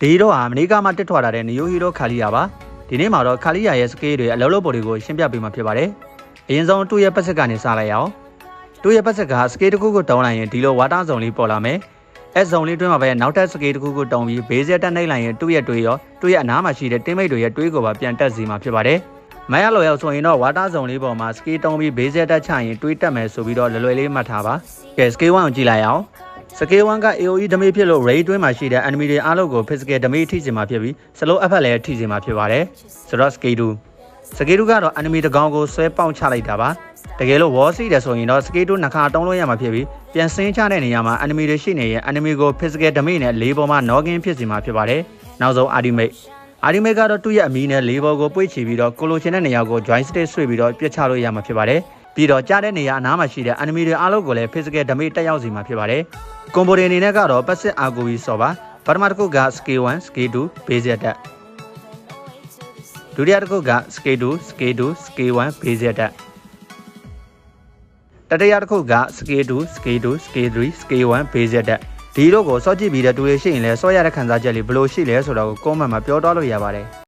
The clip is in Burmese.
ဒီတော့အမေရိကမှာတက်ထွာလာတဲ့ Neo Hero ခါလီယာပါဒီနေ့မှာတော့ခါလီယာရဲ့ scale တွေအလုံးလုံးပေါ်တွေကိုရှင်းပြပေးမှာဖြစ်ပါတယ်အရင်ဆုံးသူ့ရဲ့ပတ်ဆက်ကနေစလိုက်အောင်သူ့ရဲ့ပတ်ဆက်က scale တစ်ခုကိုတောင်းလိုက်ရင်ဒီလို water zone လေးပေါ်လာမယ်အဲ zone လေးတွင်းမှာပဲနောက်ထပ် scale တစ်ခုကိုတောင်းပြီး base တက်နှိပ်လိုက်ရင်သူ့ရဲ့တွေးရောသူ့ရဲ့အနားမှာရှိတဲ့ teammate တွေရဲ့တွေးကိုပါပြန်တက်စီမှာဖြစ်ပါတယ်မရလို့ရောက်ဆိုရင်တော့ water zone လေးပေါ်မှာ scale တောင်းပြီး base တက်ချရင်တွေးတက်မယ်ဆိုပြီးတော့လွယ်လွယ်လေးမှတ်ထားပါကဲ scale 1ကိုကြည့်လိုက်အောင်Scale 1က AOE ဒမေးဖြစ်လို့ raid တွင်းမှာရှိတဲ့ enemy တွေအားလုံးကို physical ဒမေးထိစေမှာဖြစ်ပြီး slow effect လည်းထိစေမှာဖြစ်ပါတယ်ဆိုတော့ Scale 2ကတော့ enemy တစ်ကောင်ကိုဆွဲပေါင်ချလိုက်တာပါတကယ်လို့ wall စီးတယ်ဆိုရင်တော့ Scale 2နှစ်ခါတုံးလို့ရမှာဖြစ်ပြီးပြန်ဆင်းချတဲ့နေရာမှာ enemy တွေရှိနေရင် enemy ကို physical ဒမေးနဲ့လေးပေါ်မှာ knock-in ဖြစ်စေမှာဖြစ်ပါတယ်နောက်ဆုံး ultimateကတော့သူ့ရဲ့အမီနဲ့လေးပေါ်ကိုပွေ့ချပြီးတော့ကိုလိုချင်တဲ့နေရာကို join stick ဆွဲပြီးတော့ပြစ်ချလို့ရမှာဖြစ်ပါတယ်ပြီးတော့ကြားတဲ့နေရာအနားမှာရှိတဲ့ enemy တွေအားလုံးကိုလည်း physical damage တက်ရောက်စေမှာဖြစ်ပါတယ်။ combo တွေအနေနဲ့ကတော့ passive RGB ဆော့ပါပထမတစ်ခုက scale 1 scale 2 base attack ဒုတိယတစ်ခုက scale 2 scale 2 scale 1 base attack တတိယတစ်ခုက scale 2 scale 2 scale 3 scale 1 base attack ဒီလိုကိုစော့ကြည့်ပြီးတဲ့တူတွေရှိရင်လည်းစော့ရတဲ့ခန်းစားချက်လေးဘယ်လိုရှိလဲဆိုတော့ comment မှာပြောတော့လို့ရပါတယ်